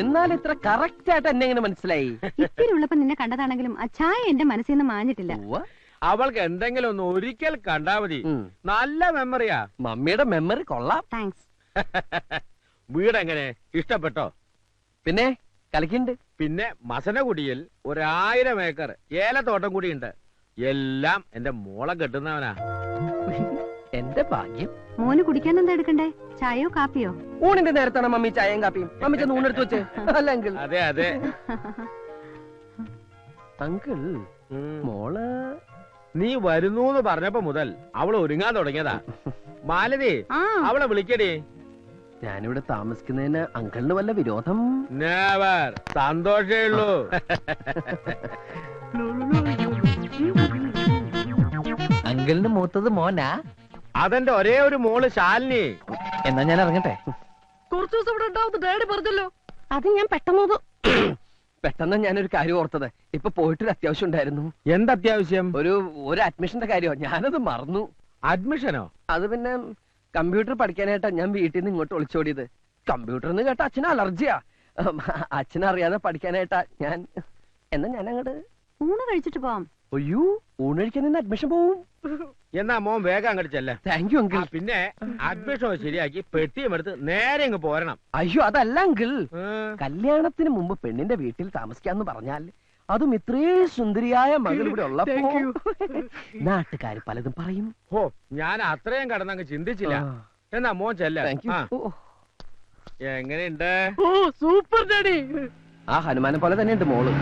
എന്നാൽ ഇത്ര കറക്റ്റ് ആയിട്ട് എന്നെ എങ്ങനെ മനസ്സിലായി? ഇത്തിരി ഉള്ളപ്പോ നിന്നെ കണ്ടതാണെങ്കിലും ആ ചായ എന്റെ മനസ്സിൽ നിന്ന് മാഞ്ഞിട്ടില്ല. അവൾക്ക് എന്തെങ്കിലും ഒന്ന് ഒരിക്കൽ കണ്ടാ മതി. നല്ല മെമ്മറിയാ. മമ്മിയുടെ മെമ്മറി കൊള്ളാം. താങ്ക്സ്. വീട് എങ്ങനെ ഇഷ്ടപ്പെട്ടോ? പിന്നെ കളിക്കുന്നുണ്ട്. പിന്നെ മസനകുടിയിൽ 1000 ഏക്കർ ഏലത്തോട്ടം കൂടിയുണ്ട്. എല്ലാം എന്റെ മോളെ കെട്ടുന്നവനാ. എന്റെ ഭാഗ്യം. മോന് കുടിക്കാൻ എന്താ എടുക്കണ്ടേ? ചായയോ കാപ്പിയോ? ഊണിന്റെ നേരത്താണ് മമ്മി ചായയും കാപ്പിയും. മമ്മിക്ക് ഊണെടുത്ത് വെച്ച്. അല്ല അങ്കിൾ. അതെ അതെ. അങ്കിൾ, മോള് നീ വരുന്നൂന്ന് പറഞ്ഞപ്പോ മുതൽ അവള് ഒരുങ്ങാൻ തുടങ്ങിയതാ. മാലതി, അവളെ വിളിക്കടി. ഞാനിവിടെ താമസിക്കുന്നതിന് അങ്കിളിന് വല്ല വിരോധം? നെവർ. സന്തോഷേ ഉള്ളൂ. അങ്കിളിന് മൂത്തത് മോനാ? അതെന്റെ ഒരേ ഒരു മോള് ശാലിനി. എന്നാ ഞാൻ ഇറങ്ങട്ടെ. കുറച്ചു ദിവസം ഇവിടെ ഉണ്ടാവും ഡാഡി പറഞ്ഞല്ലോ. അത് ഞാൻ പെട്ടെന്ന് ഞാനൊരു കാര്യം ഓർത്തത്. ഇപ്പൊ പോയിട്ടൊരു അത്യാവശ്യം ഉണ്ടായിരുന്നു. എന്തത്യാവശ്യം? ഒരു അഡ്മിഷന്റെ കാര്യമോ, ഞാനത് മറന്നു. അഡ്മിഷനോ? അത് പിന്നെ കമ്പ്യൂട്ടർ പഠിക്കാനായിട്ടാ ഞാൻ വീട്ടിൽ നിന്ന് ഇങ്ങോട്ട് ഒളിച്ചോടിയത്. കമ്പ്യൂട്ടർ എന്ന് കേട്ട അച്ഛന് അലർജിയാ. അച്ഛനറിയാതെ പഠിക്കാനായിട്ടാ ഞാൻ. എന്നാ ഞാൻ അങ്ങോട്ട് ഊണ് കഴിച്ചിട്ട് പോവാം. അയ്യോ, ഊണ് കഴിക്കാൻ നിന്ന് അഡ്മിഷൻ പോവും. എന്നാ മോൻ വേഗം അങ്ങോട്ട് ചെല്ലേ. Thank you uncle. പിന്നെ അഡ്മിഷൻ ശരിയാക്കി പെട്ടിയും എടുത്ത് നേരെ ഇങ്ങ് പോരണം. അയ്യോ അതല്ല അങ്കിൾ, കല്യാണത്തിന് മുമ്പ് പെണ്ണിന്റെ വീട്ടിൽ താമസിക്കാന്ന് പറഞ്ഞാൽ അതും ഇത്രയും സുന്ദരിയായ മകൾ ഇവിടെ ഉള്ളപ്പോ നാട്ടുകാര് പലതും പറയും. ഓ, ഞാൻ അത്രയും കടന്നങ്ങ് ചിന്തിച്ചില്ല. എന്നാ മോൻ ചെല്ല. എങ്ങനെയുണ്ട്? ഓ സൂപ്പർ ഡാഡി. ആ ഹനുമാനെ പോലെ തന്നെയുണ്ട് മോള്.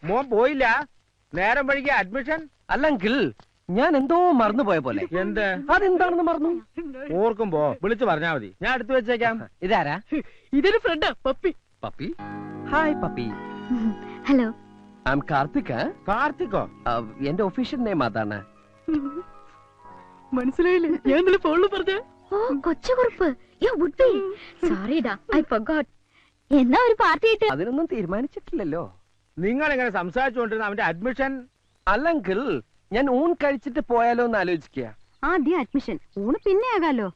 മോൻ പോയില്ല? നേരം വഴിക്ക് അഡ്മിഷൻ? അല്ല അങ്കിൾ, ഞാൻ എന്തോ മറന്നു പോയ പോലെ. എന്ത്? അതെന്താണെന്ന് മറന്നു. ഓർക്കുമ്പോ വിളിച്ചു പറഞ്ഞാ മതി, ഞാൻ എടുത്തു വെച്ചേക്കാം. ഇതാരാ? ഇതൊരു ഫ്രണ്ടാ, Pappi. Pappi? Hi Pappi. Hello, I am Karthik. കാർത്തിക്കോ? എന്റെ ഒഫീഷ്യൽ നെയിം അതാണ്. മനസ്സിലായില്ലേ? ഞാൻ ഇന്നലെ ഫോണിൽ പറഞ്ഞ. ഓ കൊച്ചുകുറുപ്പ്. സോറിടാ, ഐ ഫർഗോട്ട്. എന്നാ ഒരു പാർട്ടി ആയിട്ട്? അതിനൊന്നും തീരുമാനിച്ചിട്ടില്ലല്ലോ. നിങ്ങൾ എങ്ങനെ സംസാരിച്ചുകൊണ്ടിരുന്ന അവന്റെ അഡ്മിഷൻ? അല്ല അങ്കിൾ, ഞാൻ ഊൺ കഴിച്ചിട്ട് പോയാലോ എന്ന് ആലോചിക്കുക. ആദ്യം അഡ്മിഷൻ, ഊണ് പിന്നെ ആകാലോ.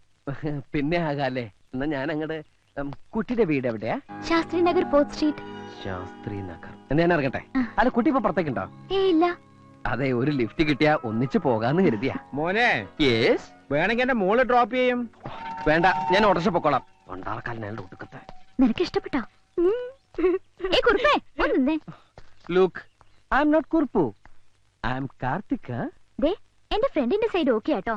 പിന്നെ ആകാലേ. എന്നാ ഞാൻ അങ്ങട്. കുട്ടിയുടെ വീട് എവിടെയാ? Shastri Nagar, fourth street. ശാസ്ത്രി നഗർ. എന്നാ ഞാൻ ഇറങ്ങട്ടെ? അല്ല, കുട്ടി ഇപ്പൊ പുറത്തേക്കുണ്ടോ? ഇല്ല. അതെ, ഒരു ലിഫ്റ്റ് കിട്ടിയാ ഒന്നിച്ച് പോകാന്ന് കരുതിയാ. മോനെ. യെസ്. വേണമെങ്കിൽ എന്റെ മോള് ഡ്രോപ്പ് ചെയ്യും. വേണ്ട, ഞാൻ ഓട്ടോറിക്ഷ പൊക്കോളാം. കൊണ്ടാർക്കാലിനാളുടെ ഒട്ടുക്കത്തെ. നിനക്ക് ഇഷ്ടപ്പെട്ടോ? Look, I am not Kurup, I am Karthik. എന്റെ ഫ്രണ്ടിന്റെ സൈഡ് ഓക്കെ ആട്ടോ.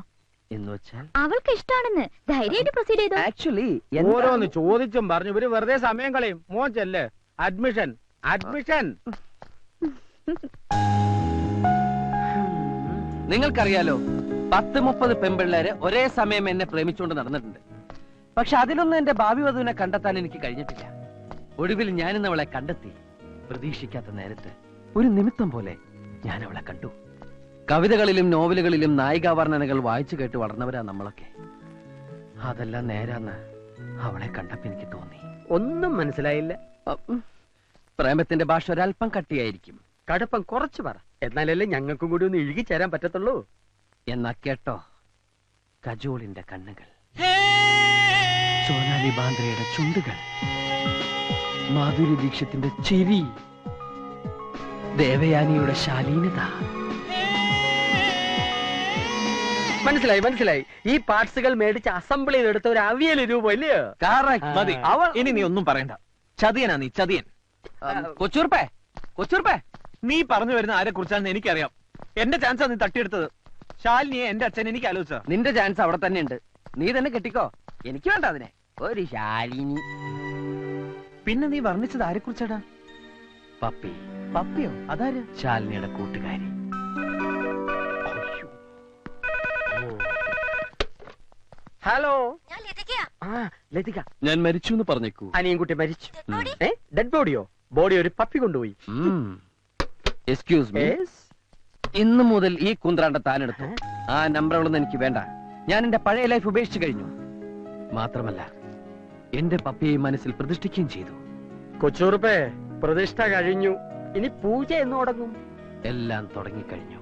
എന്ന് വെച്ചാൽ അവൾക്ക് ഇഷ്ടാണെന്ന് ധൈര്യമായിട്ട് പ്രൊസീഡ് ചെയ്തോ. ആക്ച്വലി ഓരോന്ന് ചോദിച്ചും പറഞ്ഞു ഇവര് വെറുതെ സമയം കളയും. മോൻ ചെല്ല്. Admission admission. നിങ്ങൾക്കറിയാലോ, 10-30 പെൺപിള്ളേര് ഒരേ സമയം എന്നെ പ്രേമിച്ചുകൊണ്ട് നടന്നിട്ടുണ്ട്. പക്ഷെ അതിലൊന്നും എന്റെ ഭാവി വധുവിനെ കണ്ടെത്താൻ എനിക്ക് കഴിഞ്ഞിട്ടില്ല. ഒടുവിൽ ഞാനിന്ന് അവളെ കണ്ടെത്തി. പ്രതീക്ഷിക്കാത്ത നേരത്ത് ഒരു നിമിത്തം പോലെ ഞാൻ അവളെ കണ്ടു. കവിതകളിലും നോവലുകളിലും നായികാവർണ്ണനകൾ വായിച്ചു കേട്ട് വളർന്നവരാ നമ്മളൊക്കെ. അതെല്ലാം നേരാന്ന് അവളെ കണ്ടപ്പോ എനിക്ക് തോന്നി. ഒന്നും മനസ്സിലായില്ല. പ്രേമത്തിന്റെ ഭാഷ ഒരല്പം കട്ടിയായിരിക്കും. കടുപ്പം കുറച്ച് പറ, എന്നാലല്ലേ ഞങ്ങൾക്കും കൂടി ഒന്ന് ഇഴുകി ചേരാൻ പറ്റത്തുള്ളൂ. എന്നാ കേട്ടോ, കജോളിന്റെ കണ്ണുകൾ, സോനാലി ബാന്ദ്രയുടെ ചുണ്ടുകൾ, മാധുരി ദീക്ഷത്തിന്റെ ചിരി, ദേവയാനിയുടെ ശാലീനത. മനസ്സിലായി മനസ്സിലായി. ഈ പാർട്സുകൾ മേടിച്ച് അസംബിൾ ചെയ്തെടുത്ത ഒരു അവിയൽ രൂപം ഇല്ലയോ? മതി. ഇനി നീ ഒന്നും പറയണ്ട. ചതിയനാ നീ, ചതിയൻ. കൊച്ചൂർപ്പേ, നീ പറഞ്ഞു വരുന്ന ആരെ കുറിച്ചാണെന്ന് എനിക്കറിയാം. എന്റെ ചാൻസാ നീ തട്ടിയെടുത്തത്. ശാലിനിയെ എന്റെ അച്ഛൻ എനിക്ക് ആലോചിച്ച. നിന്റെ ചാൻസ് അവിടെ തന്നെ ഉണ്ട്. നീ തന്നെ കെട്ടിക്കോ. എനിക്ക് വേണ്ട അതിനെ. ഒരു ശാലിനി. പിന്നെ നീ വർണ്ണിച്ചത് ആരെ കുറിച്ചാടാ? പപ്പി. പപ്പിയോ? അതാര്? ശാലിനിയുടെ കൂട്ടുകാരി. ഹലോ, ഞാൻ ലതികയാ. ലതിക. ഞാൻ മരിച്ചു എന്ന് പറഞ്ഞേക്കൂ. അനിയൻകുട്ടി മരിച്ചു. ഡെഡ് ബോഡിയോ? ബോഡി ഒരു പപ്പി കൊണ്ടുപോയി. എക്സ്ക്യൂസ് മീ, ഇന്ന് മുതൽ ഈ കുന്ത്രാണ്ട താനെടുത്തു. ആ നമ്പറുകളൊന്നും എനിക്ക് വേണ്ട. ഞാൻ എന്റെ പഴയ ലൈഫ് ഉപേക്ഷിച്ചു കഴിഞ്ഞു. മാത്രമല്ല എന്റെ പപ്പിയെ മനസ്സിൽ പ്രതിഷ്ഠിക്കുകയും ചെയ്തു. കൊച്ചുറുപ്പേ, പ്രതിഷ്ഠ കഴിഞ്ഞു. ഇനി പൂജ എന്ന് തുടങ്ങും. എല്ലാം തുടങ്ങിക്കഴിഞ്ഞു.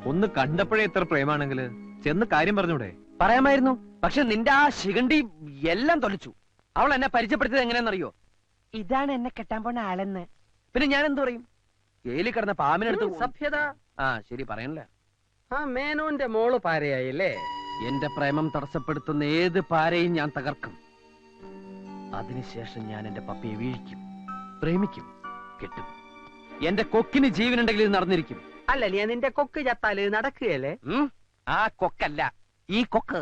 ഒന്ന് കണ്ടപ്പോഴേ ഇത്ര പ്രേമാണെങ്കിൽ ചെന്ന് കാര്യം പറഞ്ഞൂടെ? പറയാമായിരുന്നു, പക്ഷെ നിന്റെ ആ ശിഖണ്ഡി എല്ലാം തൊലച്ചു. അവൾ എന്നെ പരിചയപ്പെടുത്തിയത് എങ്ങനെയാണെന്നറിയോ? ഇതാണ് എന്നെ കെട്ടാൻ പോണ ആളെന്ന്. പിന്നെ ഞാൻ എന്തു പറയും? ജയിലിൽ കിടന്ന പാമ്പിനെടുത്ത് സഭ്യത. ആ ശരി, പറയണല്ലേ. ആ മേനോന്റെ മോള് പാരയായില്ലേ? എന്റെ പ്രേമം തടസ്സപ്പെടുത്തുന്ന ഏത് പാരയും ഞാൻ തകർക്കും. അതിനുശേഷം ഞാൻ എന്റെ പപ്പിയെ വീഴിക്കും, പ്രേമിക്കും, കെട്ടും. എന്റെ കൊക്കിന് ജീവനുണ്ടെങ്കിൽ ഇത് നടന്നിരിക്കും. അല്ല, നീ നിന്റെ കൊക്ക് ചത്താല് നടക്കുകയല്ലേ? ആ കൊക്കല്ല, ഈ കൊക്ക്.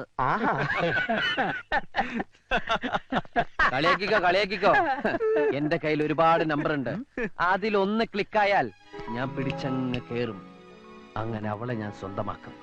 കളിയാക്കിക്കോ. എന്റെ കയ്യിൽ ഒരുപാട് നമ്പർ ഉണ്ട്. അതിലൊന്ന് ക്ലിക്കായാൽ ഞാൻ പിടിച്ചങ്ങ് കേറും. അങ്ങനെ അവളെ ഞാൻ സ്വന്തമാക്കും.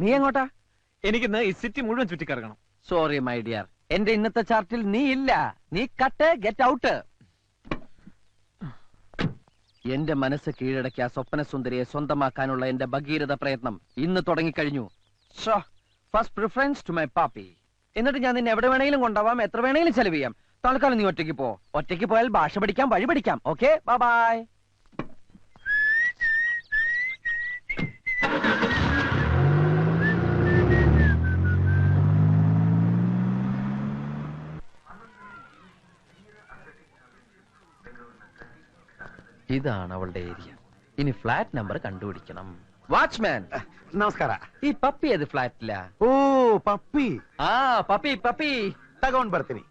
നീ എങ്ങോട്ടാ? എനിക്കിന്ന് ഈ സിറ്റി മുഴുവൻ ചുറ്റിക്കറങ്ങണം. സോറി മൈ ഡിയർ, എന്റെ ഇന്നത്തെ ചാർട്ടിൽ നീ ഇല്ല. നീ കട്ട്, ഗെറ്റ് ഔട്ട്. എന്റെ മനസ്സ് കീഴടക്കിയ സ്വപ്ന സുന്ദരിയെ സ്വന്തമാക്കാനുള്ള എന്റെ ഭഗീരഥ പ്രയത്നം ഇന്ന് തുടങ്ങിക്കഴിഞ്ഞു. First preference to my Pappi. എന്നിട്ട് ഞാൻ നിന്നെ എവിടെ വേണമെങ്കിലും കൊണ്ടുപോവാം, എത്ര വേണമെങ്കിലും ചെലവ് ചെയ്യാം. തൽക്കാലം നീ ഒറ്റയ്ക്ക് പോ. ഒറ്റയ്ക്ക് പോയാൽ ഭാഷ പഠിക്കാം, വഴി പഠിക്കാം. Okay, bye. ഇതാണ് അവളുടെ ഏരിയ. ഇനി ഫ്ലാറ്റ് നമ്പർ കണ്ടുപിടിക്കണം. വാച്ച്മാൻ ನಮಸ್ಕಾರ. ഈ പപ്പി ഏത് ഫ്ലാറ്റില്ല? ಓ ಪಪ್ಪಿ ആ പപ്പി ತಗೊಂಡ್ ಬರ್ತೀನಿ.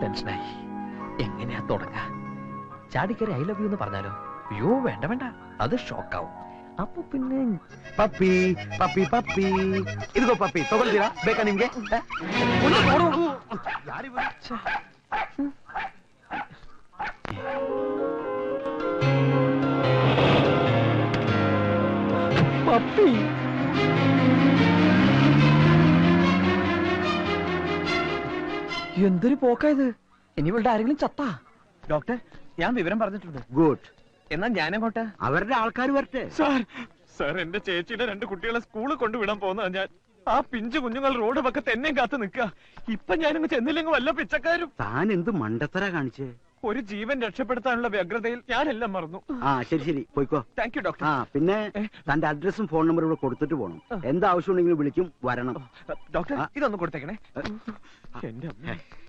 ടെൻഷനായി. എങ്ങനെയാ തുടങ്ങ? ചാടിക്കറി ഐ ലവ് യു എന്ന് പറഞ്ഞാലോ? അയ്യോ വേണ്ട, അത് ഷോക്കാവും. അപ്പൊ പിന്നെ ಪಪ್ಪಿ ಪಪ್ಪಿ ಪಪ್ಪಿ ಇದಿಗೋ ಪಪ್ಪಿ ತಗೊಳ್ತೀರಾ? ಬೇಕಾ ನಿಮ್ಗೆ? പപ്പി എന്തൊരു പോക്കായത്. ഇനി ഇവളുടെ ആരെങ്കിലും ചത്താ? ഡോക്ടർ, ഞാൻ വിവരം പറഞ്ഞിട്ടുണ്ട്. ഗുഡ്. എന്നാൽ ഞാനെങ്ങോട്ട്? അവരുടെ ആൾക്കാർ വരട്ടെ. സാർ എന്റെ ചേച്ചിയുടെ 2 കുട്ടികളെ സ്കൂളിൽ കൊണ്ടുവിടാൻ പോകുന്ന ഞാൻ. ആ പിഞ്ചു കുഞ്ഞുങ്ങൾ റോഡ് പക്കത്ത് എന്നെയും കാത്തു നിൽക്കുക. ഇപ്പൊ ഞാനിങ്ങ് ചെന്നില്ലെങ്കിൽ വല്ല പിച്ചക്കാരും. താൻ എന്ത് മണ്ടത്തര കാണിച്ചേ? ഒരു ജീവൻ രക്ഷപ്പെടുത്താനുള്ള വ്യഗ്രതയിൽ ഞാനെല്ലാം മറന്നു. ആ ശരി പോയിക്കോ. Thank you doctor. ആ പിന്നെ തന്റെ അഡ്രസ്സും ഫോൺ നമ്പറും ഇവിടെ കൊടുത്തിട്ട് പോണം. എന്താവശ്യം ഉണ്ടെങ്കിലും വിളിക്കും, വരണം. ഡോക്ടർ ഇതൊന്ന് കൊടുത്തേക്കണേ. എന്റെ അമ്മ.